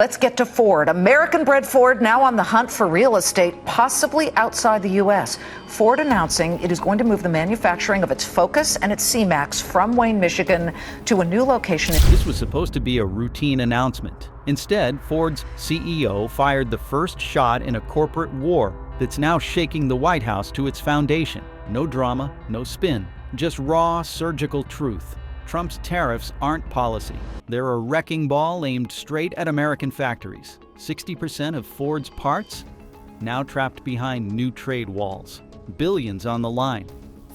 Let's get to Ford. American-bred Ford now on the hunt for real estate, possibly outside the U.S. Ford announcing it is going to move the manufacturing of its Focus and its C-Max from Wayne, Michigan to a new location. This was supposed to be a routine announcement. Instead, Ford's CEO fired the first shot in a corporate war that's now shaking the White House to its foundation. No drama, no spin, just raw surgical truth. Trump's tariffs aren't policy. They're a wrecking ball aimed straight at American factories. 60% of Ford's parts now trapped behind new trade walls. Billions on the line.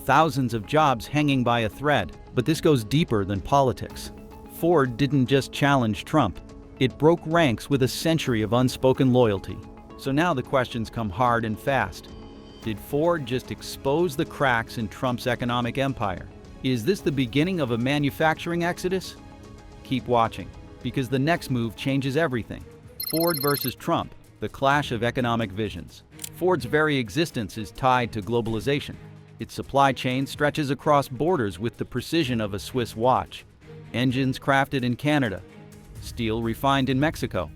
Thousands of jobs hanging by a thread. But this goes deeper than politics. Ford didn't just challenge Trump. It broke ranks with a century of unspoken loyalty. So now the questions come hard and fast. Did Ford just expose the cracks in Trump's economic empire? Is this the beginning of a manufacturing exodus? Keep watching, because the next move changes everything. Ford versus Trump, the clash of economic visions. Ford's very existence is tied to globalization. Its supply chain stretches across borders with the precision of a Swiss watch. Engines crafted in Canada, steel refined in Mexico,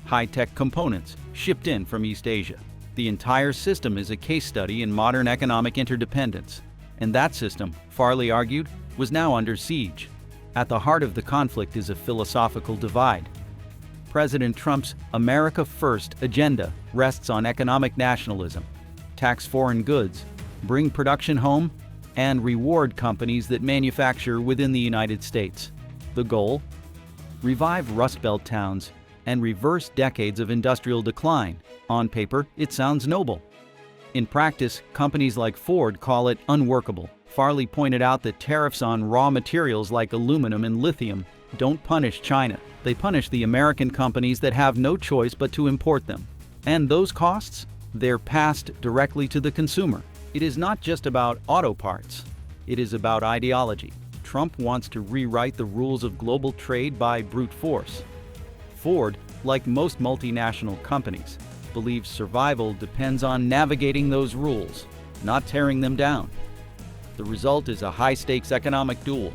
high-tech components shipped in from East Asia. The entire system is a case study in modern economic interdependence. And that system, Farley argued, was now under siege. At the heart of the conflict is a philosophical divide. President Trump's America First agenda rests on economic nationalism, tax foreign goods, bring production home, and reward companies that manufacture within the United States. The goal? Revive Rust Belt towns and reverse decades of industrial decline. On paper, it sounds noble. In practice, companies like Ford call it unworkable. Farley pointed out that tariffs on raw materials like aluminum and lithium don't punish China. They punish the American companies that have no choice but to import them. And those costs? They're passed directly to the consumer. It is not just about auto parts. It is about ideology. Trump wants to rewrite the rules of global trade by brute force. Ford, like most multinational companies, believes survival depends on navigating those rules, not tearing them down. The result is a high-stakes economic duel,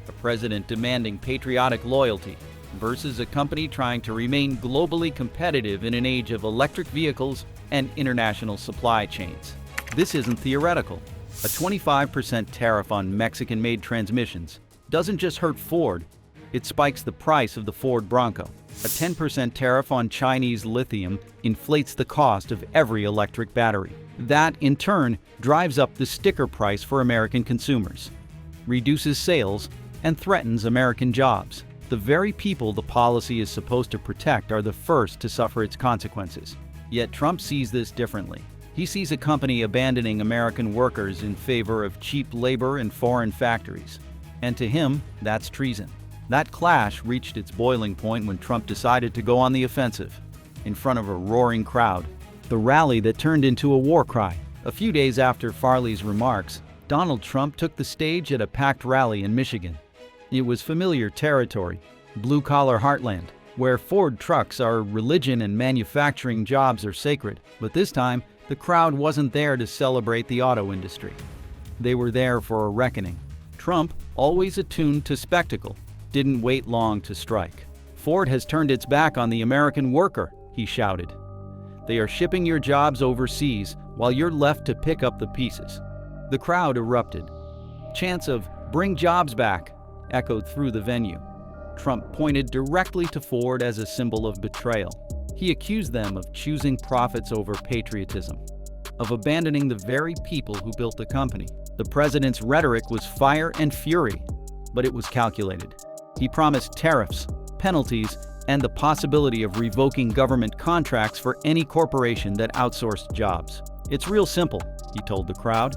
a president demanding patriotic loyalty versus a company trying to remain globally competitive in an age of electric vehicles and international supply chains. This isn't theoretical. A 25% tariff on Mexican-made transmissions doesn't just hurt Ford, it spikes the price of the Ford Bronco. A 10% tariff on Chinese lithium inflates the cost of every electric battery. That, in turn, drives up the sticker price for American consumers, reduces sales, and threatens American jobs. The very people the policy is supposed to protect are the first to suffer its consequences. Yet Trump sees this differently. He sees a company abandoning American workers in favor of cheap labor and foreign factories. And to him, that's treason. That clash reached its boiling point when Trump decided to go on the offensive, in front of a roaring crowd, the rally that turned into a war cry. A few days after Farley's remarks, Donald Trump took the stage at a packed rally in Michigan. It was familiar territory, blue-collar heartland, where Ford trucks are religion and manufacturing jobs are sacred. But this time, the crowd wasn't there to celebrate the auto industry. They were there for a reckoning. Trump, always attuned to spectacle, didn't wait long to strike. Ford has turned its back on the American worker, he shouted. They are shipping your jobs overseas while you're left to pick up the pieces. The crowd erupted. Chants of "Bring jobs back" echoed through the venue. Trump pointed directly to Ford as a symbol of betrayal. He accused them of choosing profits over patriotism, of abandoning the very people who built the company. The president's rhetoric was fire and fury, but it was calculated. He promised tariffs, penalties, and the possibility of revoking government contracts for any corporation that outsourced jobs. It's real simple, he told the crowd.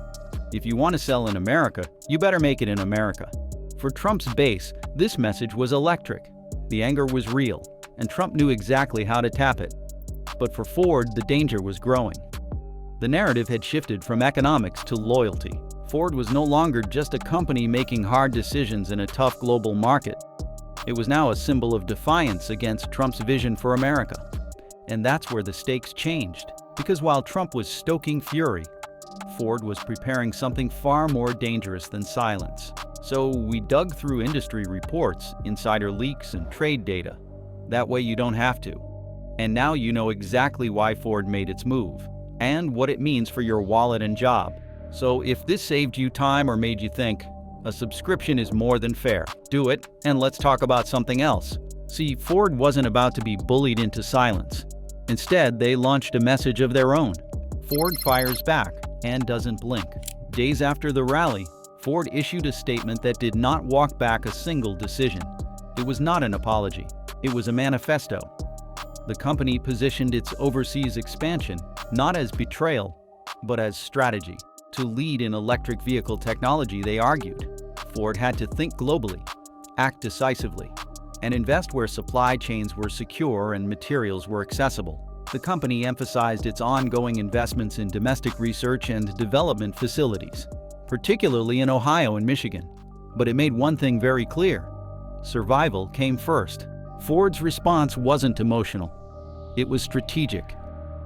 If you want to sell in America, you better make it in America. For Trump's base, this message was electric. The anger was real, and Trump knew exactly how to tap it. But for Ford, the danger was growing. The narrative had shifted from economics to loyalty. Ford was no longer just a company making hard decisions in a tough global market. It was now a symbol of defiance against Trump's vision for America. And that's where the stakes changed. Because while Trump was stoking fury, Ford was preparing something far more dangerous than silence. So we dug through industry reports, insider leaks, and trade data. That way you don't have to. And now you know exactly why Ford made its move, and what it means for your wallet and job. So if this saved you time or made you think, a subscription is more than fair, do it, and let's talk about something else. See, Ford wasn't about to be bullied into silence. Instead, they launched a message of their own. Ford fires back and doesn't blink. Days after the rally, Ford issued a statement that did not walk back a single decision. It was not an apology. It was a manifesto. The company positioned its overseas expansion not as betrayal, but as strategy. To lead in electric vehicle technology, they argued, Ford had to think globally, act decisively, and invest where supply chains were secure and materials were accessible. The company emphasized its ongoing investments in domestic research and development facilities, particularly in Ohio and Michigan. But it made one thing very clear: survival came first. Ford's response wasn't emotional. It was strategic.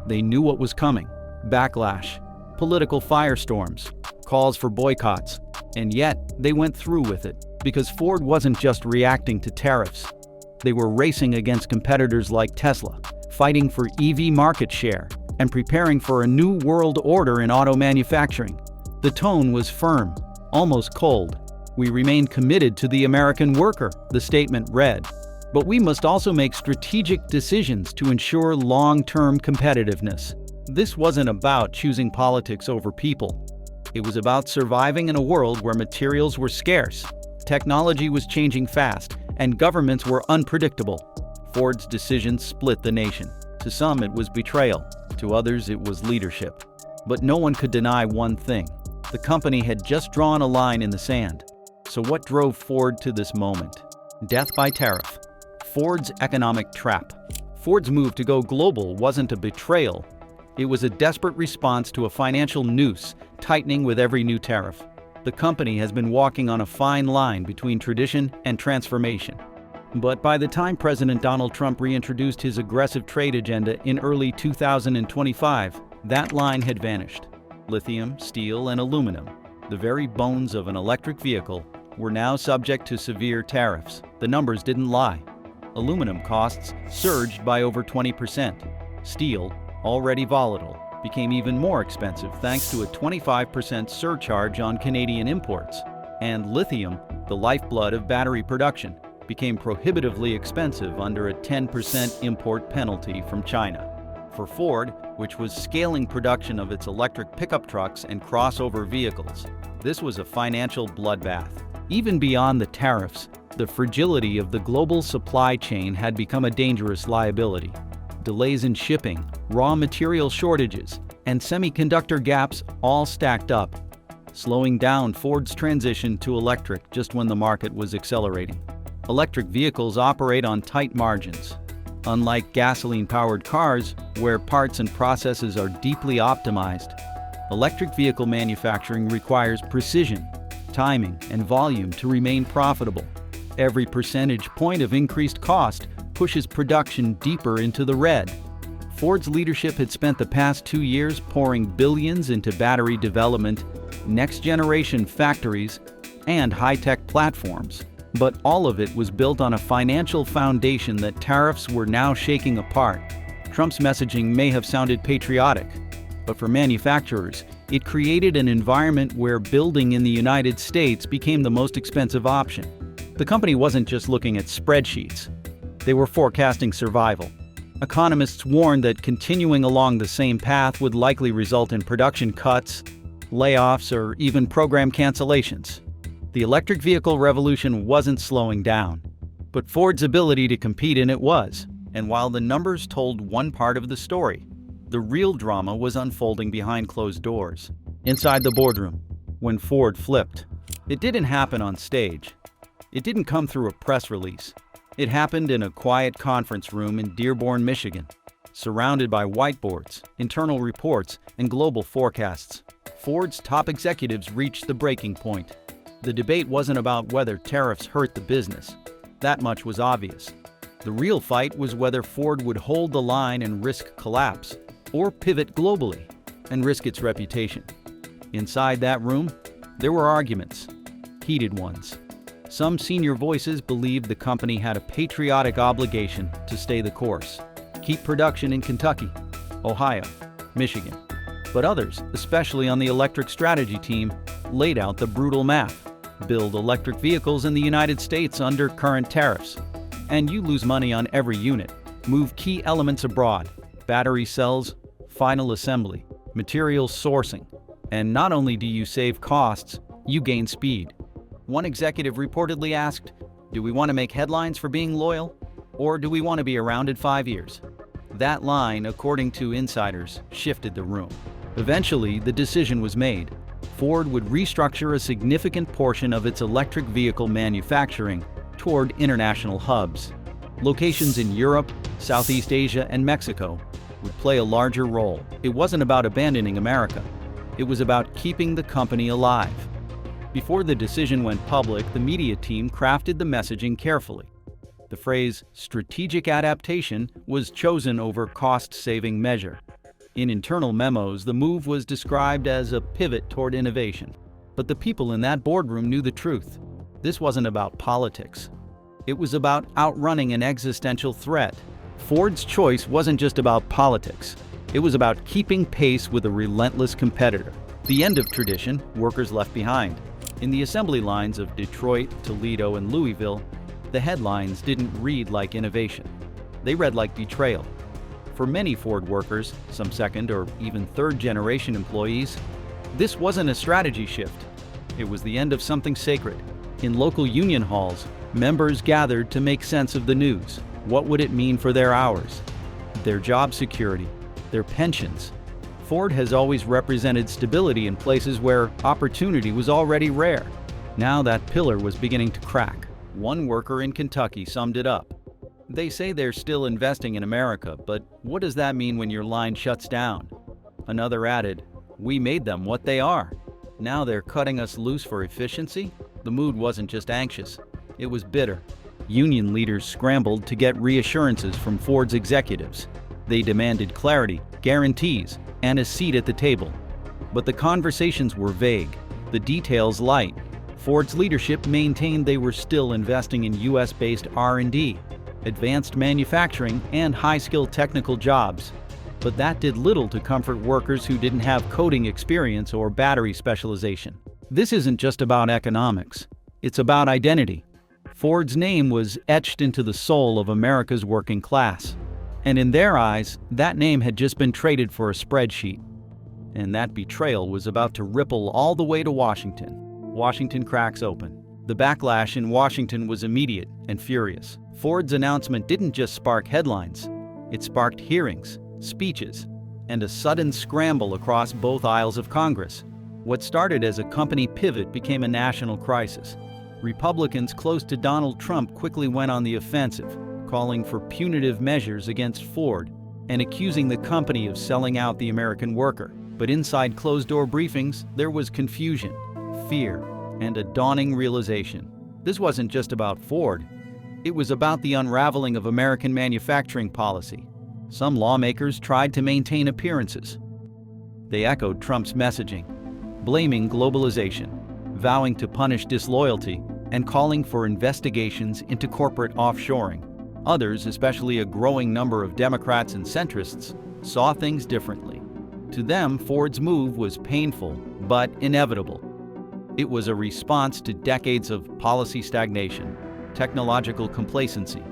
They knew what was coming: backlash, political firestorms, calls for boycotts, and yet they went through with it because Ford wasn't just reacting to tariffs. They were racing against competitors like Tesla, fighting for EV market share, and preparing for a new world order in auto manufacturing. The tone was firm, almost cold. We remain committed to the American worker, the statement read. But we must also make strategic decisions to ensure long-term competitiveness. This wasn't about choosing politics over people. It was about surviving in a world where materials were scarce, technology was changing fast, and governments were unpredictable. Ford's decision split the nation. To some, it was betrayal. To others, it was leadership. But no one could deny one thing: the company had just drawn a line in the sand. So what drove Ford to this moment? Death by tariff. Ford's economic trap. Ford's move to go global wasn't a betrayal. It was a desperate response to a financial noose tightening with every new tariff. The company has been walking on a fine line between tradition and transformation. But by the time President Donald Trump reintroduced his aggressive trade agenda in early 2025, that line had vanished. Lithium, steel, and aluminum, the very bones of an electric vehicle, were now subject to severe tariffs. The numbers didn't lie. Aluminum costs surged by over 20%. Steel, already volatile, became even more expensive thanks to a 25% surcharge on Canadian imports. And lithium, the lifeblood of battery production, became prohibitively expensive under a 10% import penalty from China. For Ford, which was scaling production of its electric pickup trucks and crossover vehicles, this was a financial bloodbath. Even beyond the tariffs, the fragility of the global supply chain had become a dangerous liability. Delays in shipping, raw material shortages, and semiconductor gaps all stacked up, slowing down Ford's transition to electric just when the market was accelerating. Electric vehicles operate on tight margins. Unlike gasoline-powered cars, where parts and processes are deeply optimized, electric vehicle manufacturing requires precision, timing, and volume to remain profitable. Every percentage point of increased cost pushes production deeper into the red. Ford's leadership had spent the past 2 years pouring billions into battery development, next-generation factories, and high-tech platforms. But all of it was built on a financial foundation that tariffs were now shaking apart. Trump's messaging may have sounded patriotic, but for manufacturers, it created an environment where building in the United States became the most expensive option. The company wasn't just looking at spreadsheets. They were forecasting survival. Economists warned that continuing along the same path would likely result in production cuts, layoffs, or even program cancellations. The electric vehicle revolution wasn't slowing down, but Ford's ability to compete in it was. And while the numbers told one part of the story, the real drama was unfolding behind closed doors. Inside the boardroom, when Ford flipped. It didn't happen on stage. It didn't come through a press release. It happened in a quiet conference room in Dearborn, Michigan, surrounded by whiteboards, internal reports, and global forecasts. Ford's top executives reached the breaking point. The debate wasn't about whether tariffs hurt the business. That much was obvious. The real fight was whether Ford would hold the line and risk collapse, or pivot globally and risk its reputation. Inside that room, there were arguments, heated ones. Some senior voices believed the company had a patriotic obligation to stay the course. keep production in Kentucky, Ohio, Michigan. But others, especially on the electric strategy team, laid out the brutal math. Build electric vehicles in the United States under current tariffs, and you lose money on every unit. Move key elements abroad, battery cells, final assembly, materials sourcing. And not only do you save costs, you gain speed. One executive reportedly asked, "Do we want to make headlines for being loyal? Or do we want to be around in 5 years?" That line, according to insiders, shifted the room. Eventually, the decision was made. Ford would restructure a significant portion of its electric vehicle manufacturing toward international hubs. Locations in Europe, Southeast Asia, and Mexico would play a larger role. It wasn't about abandoning America. It was about keeping the company alive. Before the decision went public, the media team crafted the messaging carefully. The phrase strategic adaptation was chosen over cost-saving measure. In internal memos, the move was described as a pivot toward innovation. But the people in that boardroom knew the truth. This wasn't about politics. It was about outrunning an existential threat. Ford's choice wasn't just about politics. It was about keeping pace with a relentless competitor. The end of tradition, workers left behind. In the assembly lines of Detroit, Toledo, and Louisville, the headlines didn't read like innovation. They read like betrayal. For many Ford workers, some second or even third-generation employees, this wasn't a strategy shift. It was the end of something sacred. In local union halls, members gathered to make sense of the news. What would it mean for their hours, their job security, their pensions? Ford has always represented stability in places where opportunity was already rare. Now that pillar was beginning to crack. One worker in Kentucky summed it up. "They say they're still investing in America, but what does that mean when your line shuts down?" Another added, "We made them what they are. Now they're cutting us loose for efficiency?" The mood wasn't just anxious, it was bitter. Union leaders scrambled to get reassurances from Ford's executives. They demanded clarity, guarantees, and a seat at the table. But the conversations were vague, the details light. Ford's leadership maintained they were still investing in US-based R&D, advanced manufacturing, and high-skilled technical jobs. But that did little to comfort workers who didn't have coding experience or battery specialization. This isn't just about economics. It's about identity. Ford's name was etched into the soul of America's working class. And in their eyes, that name had just been traded for a spreadsheet. And that betrayal was about to ripple all the way to Washington. Washington cracks open. The backlash in Washington was immediate and furious. Ford's announcement didn't just spark headlines. It sparked hearings, speeches, and a sudden scramble across both aisles of Congress. What started as a company pivot became a national crisis. Republicans close to Donald Trump quickly went on the offensive, calling for punitive measures against Ford and accusing the company of selling out the American worker. But inside closed-door briefings, there was confusion, fear, and a dawning realization. This wasn't just about Ford. It was about the unraveling of American manufacturing policy. Some lawmakers tried to maintain appearances. They echoed Trump's messaging, blaming globalization, vowing to punish disloyalty, and calling for investigations into corporate offshoring. Others, especially a growing number of Democrats and centrists, saw things differently. To them, Ford's move was painful, but inevitable. It was a response to decades of policy stagnation, technological complacency,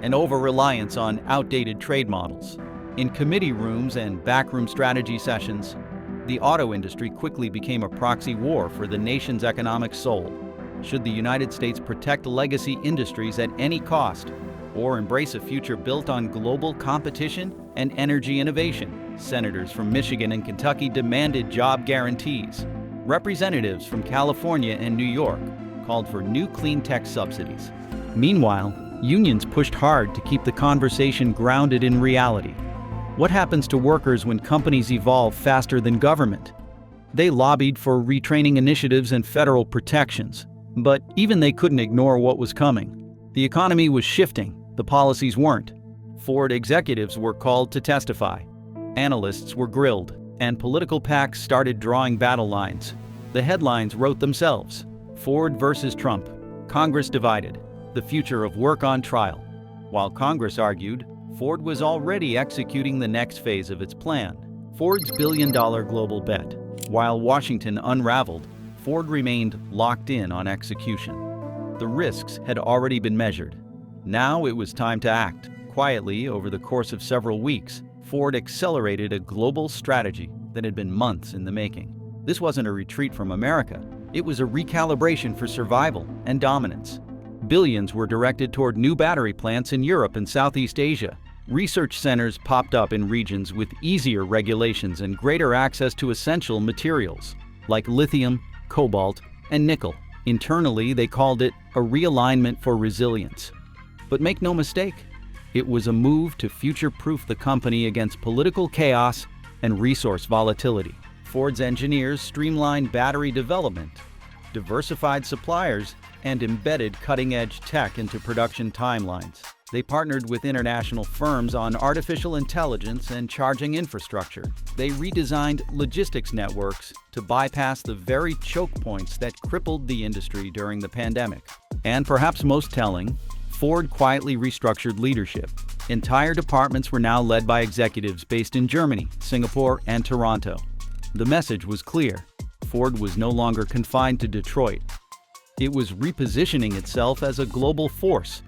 and over-reliance on outdated trade models. In committee rooms and backroom strategy sessions, the auto industry quickly became a proxy war for the nation's economic soul. Should the United States protect legacy industries at any cost, or embrace a future built on global competition and energy innovation? Senators from Michigan and Kentucky demanded job guarantees. Representatives from California and New York called for new clean tech subsidies. Meanwhile, unions pushed hard to keep the conversation grounded in reality. What happens to workers when companies evolve faster than government? They lobbied for retraining initiatives and federal protections, but even they couldn't ignore what was coming. The economy was shifting, the policies weren't. Ford executives were called to testify. Analysts were grilled, and political PACs started drawing battle lines. The headlines wrote themselves. Ford versus Trump. Congress divided. The future of work on trial. While Congress argued, Ford was already executing the next phase of its plan, Ford's billion-dollar global bet. While Washington unraveled, Ford remained locked in on execution. The risks had already been measured. Now it was time to act. Quietly, over the course of several weeks, Ford accelerated a global strategy that had been months in the making. This wasn't a retreat from America. It was a recalibration for survival and dominance. Billions were directed toward new battery plants in Europe and Southeast Asia. Research centers popped up in regions with easier regulations and greater access to essential materials, like lithium, cobalt, and nickel. Internally, they called it a realignment for resilience. But make no mistake, it was a move to future-proof the company against political chaos and resource volatility. Ford's engineers streamlined battery development, diversified suppliers, and embedded cutting-edge tech into production timelines. They partnered with international firms on artificial intelligence and charging infrastructure. They redesigned logistics networks to bypass the very choke points that crippled the industry during the pandemic. And perhaps most telling, Ford quietly restructured leadership. Entire departments were now led by executives based in Germany, Singapore, and Toronto. The message was clear. Ford was no longer confined to Detroit. It was repositioning itself as a global force,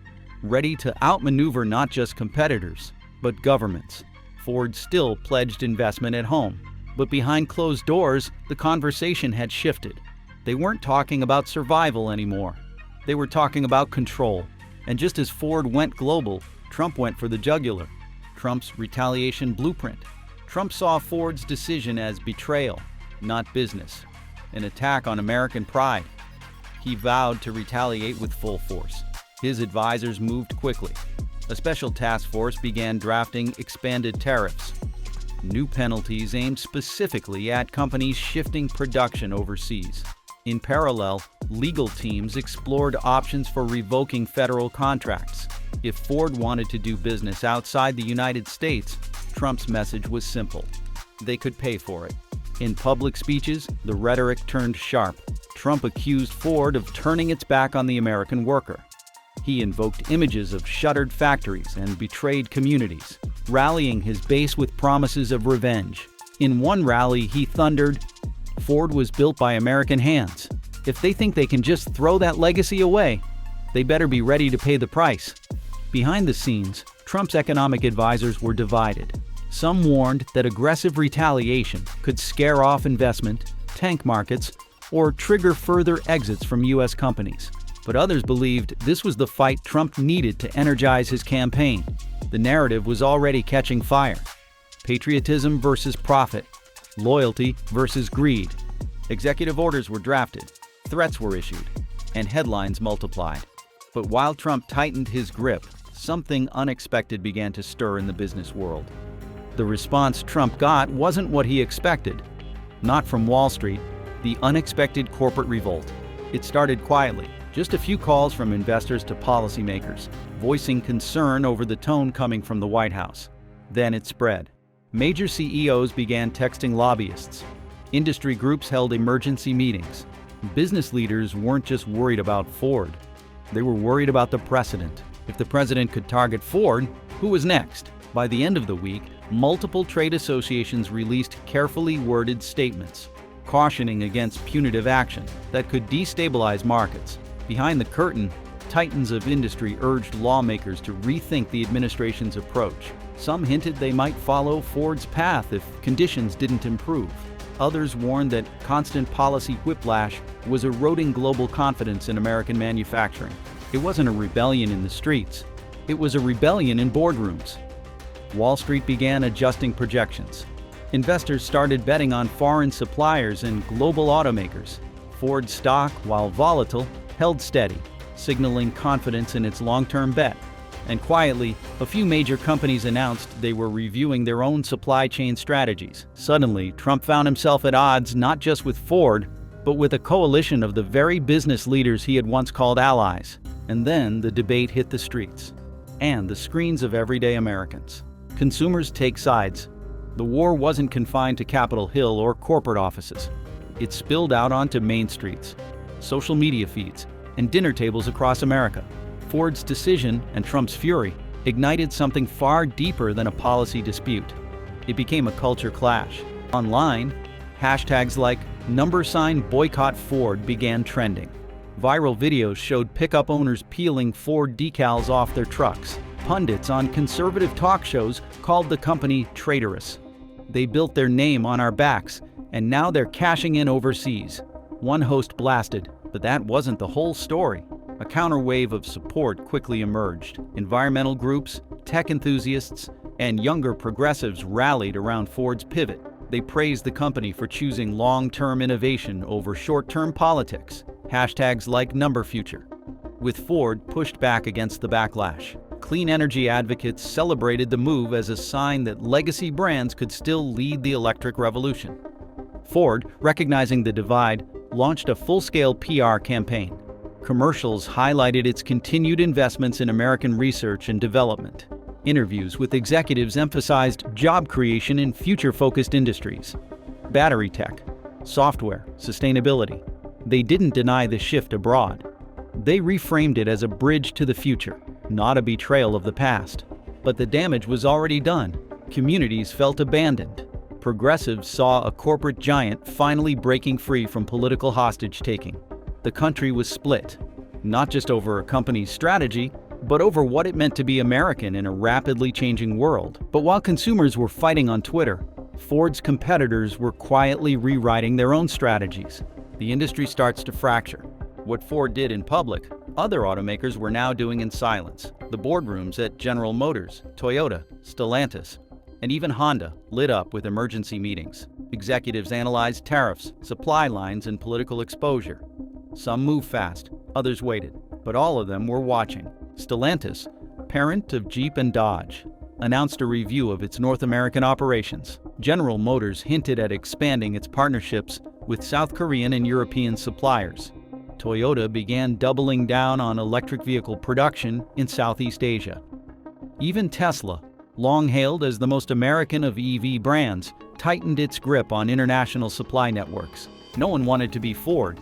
ready to outmaneuver not just competitors, but governments. Ford still pledged investment at home, but behind closed doors, the conversation had shifted. They weren't talking about survival anymore. They were talking about control. And just as Ford went global, Trump went for the jugular. Trump's retaliation blueprint. Trump saw Ford's decision as betrayal, not business, an attack on American pride. He vowed to retaliate with full force. His advisors moved quickly. A special task force began drafting expanded tariffs, new penalties aimed specifically at companies shifting production overseas. In parallel, legal teams explored options for revoking federal contracts. If Ford wanted to do business outside the United States, Trump's message was simple. They could pay for it. In public speeches, the rhetoric turned sharp. Trump accused Ford of turning its back on the American worker. He invoked images of shuttered factories and betrayed communities, rallying his base with promises of revenge. In one rally, he thundered, "Ford was built by American hands. If they think they can just throw that legacy away, they better be ready to pay the price." Behind the scenes, Trump's economic advisors were divided. Some warned that aggressive retaliation could scare off investment, tank markets, or trigger further exits from U.S. companies. But others believed this was the fight Trump needed to energize his campaign. The narrative was already catching fire. Patriotism versus profit, loyalty versus greed. Executive orders were drafted, threats were issued, and headlines multiplied. But while Trump tightened his grip, something unexpected began to stir in the business world. The response Trump got wasn't what he expected. Not from Wall Street, the unexpected corporate revolt. It started quietly, just a few calls from investors to policymakers, voicing concern over the tone coming from the White House. Then it spread. Major CEOs began texting lobbyists. Industry groups held emergency meetings. Business leaders weren't just worried about Ford. They were worried about the precedent. If the president could target Ford, who was next? By the end of the week, multiple trade associations released carefully worded statements, cautioning against punitive action that could destabilize markets. Behind the curtain, titans of industry urged lawmakers to rethink the administration's approach. Some hinted they might follow Ford's path if conditions didn't improve. Others warned that constant policy whiplash was eroding global confidence in American manufacturing. It wasn't a rebellion in the streets. It was a rebellion in boardrooms. Wall Street began adjusting projections. Investors started betting on foreign suppliers and global automakers. Ford's stock, while volatile, held steady, signaling confidence in its long-term bet. And quietly, a few major companies announced they were reviewing their own supply chain strategies. Suddenly, Trump found himself at odds not just with Ford, but with a coalition of the very business leaders he had once called allies. And then the debate hit the streets and the screens of everyday Americans. Consumers take sides. The war wasn't confined to Capitol Hill or corporate offices. It spilled out onto main streets, social media feeds, and dinner tables across America. Ford's decision and Trump's fury ignited something far deeper than a policy dispute. It became a culture clash. Online, hashtags like #boycott Ford began trending. Viral videos showed pickup owners peeling Ford decals off their trucks. Pundits on conservative talk shows called the company traitorous. They built their name on our backs, and now they're cashing in overseas. One host blasted, but that wasn't the whole story. A counterwave of support quickly emerged. Environmental groups, tech enthusiasts, and younger progressives rallied around Ford's pivot. They praised the company for choosing long-term innovation over short-term politics. Hashtags like #future. With Ford pushed back against the backlash, clean energy advocates celebrated the move as a sign that legacy brands could still lead the electric revolution. Ford, recognizing the divide, launched a full-scale PR campaign. Commercials highlighted its continued investments in American research and development. Interviews with executives emphasized job creation in future-focused industries. Battery tech, software, sustainability. They didn't deny the shift abroad. They reframed it as a bridge to the future, not a betrayal of the past. But the damage was already done. Communities felt abandoned. Progressives saw a corporate giant finally breaking free from political hostage-taking. The country was split, not just over a company's strategy, but over what it meant to be American in a rapidly changing world. But while consumers were fighting on Twitter, Ford's competitors were quietly rewriting their own strategies. The industry starts to fracture. What Ford did in public, other automakers were now doing in silence. The boardrooms at General Motors, Toyota, Stellantis, and even Honda lit up with emergency meetings. Executives analyzed tariffs, supply lines, and political exposure. Some moved fast, others waited, but all of them were watching. Stellantis, parent of Jeep and Dodge, announced a review of its North American operations. General Motors hinted at expanding its partnerships with South Korean and European suppliers. Toyota began doubling down on electric vehicle production in Southeast Asia. Even Tesla, long hailed as the most American of EV brands, tightened its grip on international supply networks. No one wanted to be Ford,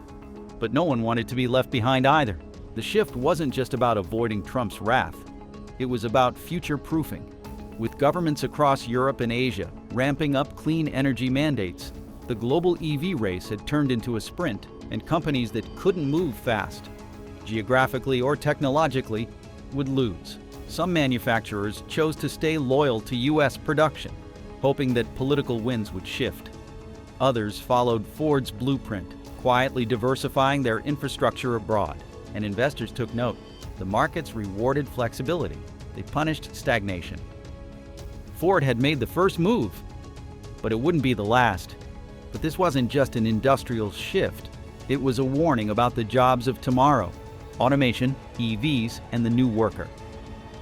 but no one wanted to be left behind either. The shift wasn't just about avoiding Trump's wrath. It was about future-proofing. With governments across Europe and Asia ramping up clean energy mandates, the global EV race had turned into a sprint, and companies that couldn't move fast, geographically or technologically, would lose. Some manufacturers chose to stay loyal to U.S. production, hoping that political winds would shift. Others followed Ford's blueprint, quietly diversifying their infrastructure abroad. And investors took note. The markets rewarded flexibility. They punished stagnation. Ford had made the first move, but it wouldn't be the last. But this wasn't just an industrial shift. It was a warning about the jobs of tomorrow: automation, EVs, and the new worker.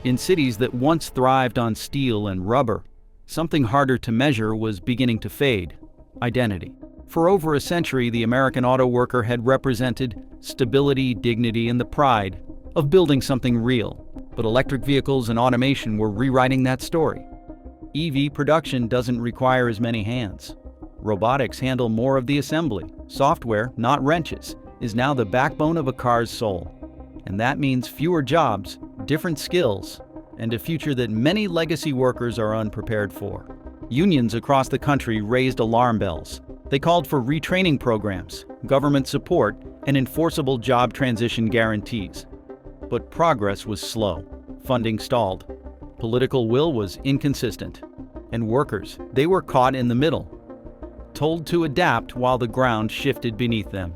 In cities that once thrived on steel and rubber, something harder to measure was beginning to fade: identity. For over a century, the American auto worker had represented stability, dignity, and the pride of building something real. But electric vehicles and automation were rewriting that story. EV production doesn't require as many hands. Robotics handle more of the assembly. Software, not wrenches, is now the backbone of a car's soul. And that means fewer jobs, different skills, and a future that many legacy workers are unprepared for. Unions across the country raised alarm bells. They called for retraining programs, government support, and enforceable job transition guarantees. But progress was slow. Funding stalled. Political will was inconsistent. And workers, they were caught in the middle, told to adapt while the ground shifted beneath them.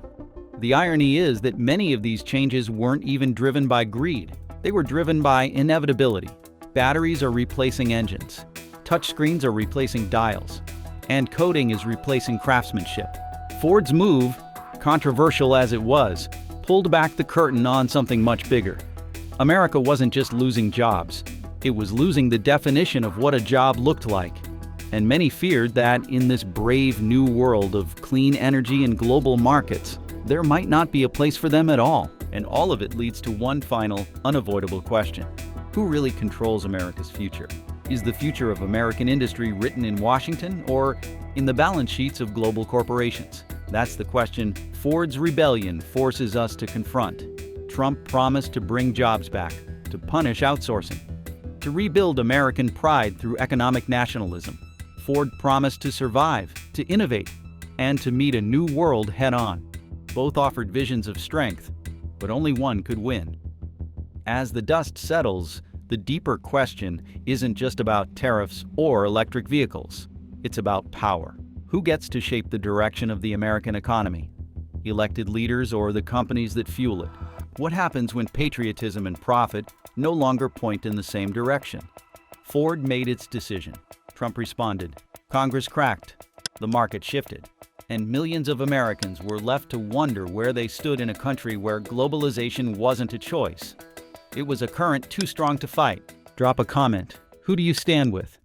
The irony is that many of these changes weren't even driven by greed. They were driven by inevitability. Batteries are replacing engines. Touchscreens are replacing dials. And coding is replacing craftsmanship. Ford's move, controversial as it was, pulled back the curtain on something much bigger. America wasn't just losing jobs. It was losing the definition of what a job looked like. And many feared that in this brave new world of clean energy and global markets, there might not be a place for them at all. And all of it leads to one final, unavoidable question. Who really controls America's future? Is the future of American industry written in Washington or in the balance sheets of global corporations? That's the question Ford's rebellion forces us to confront. Trump promised to bring jobs back, to punish outsourcing. To rebuild American pride through economic nationalism, Ford promised to survive, to innovate, and to meet a new world head-on. Both offered visions of strength, but only one could win. As the dust settles, the deeper question isn't just about tariffs or electric vehicles. It's about power. Who gets to shape the direction of the American economy? Elected leaders or the companies that fuel it? What happens when patriotism and profit no longer point in the same direction? Ford made its decision. Trump responded. Congress cracked. The market shifted. And millions of Americans were left to wonder where they stood in a country where globalization wasn't a choice. It was a current too strong to fight. Drop a comment. Who do you stand with?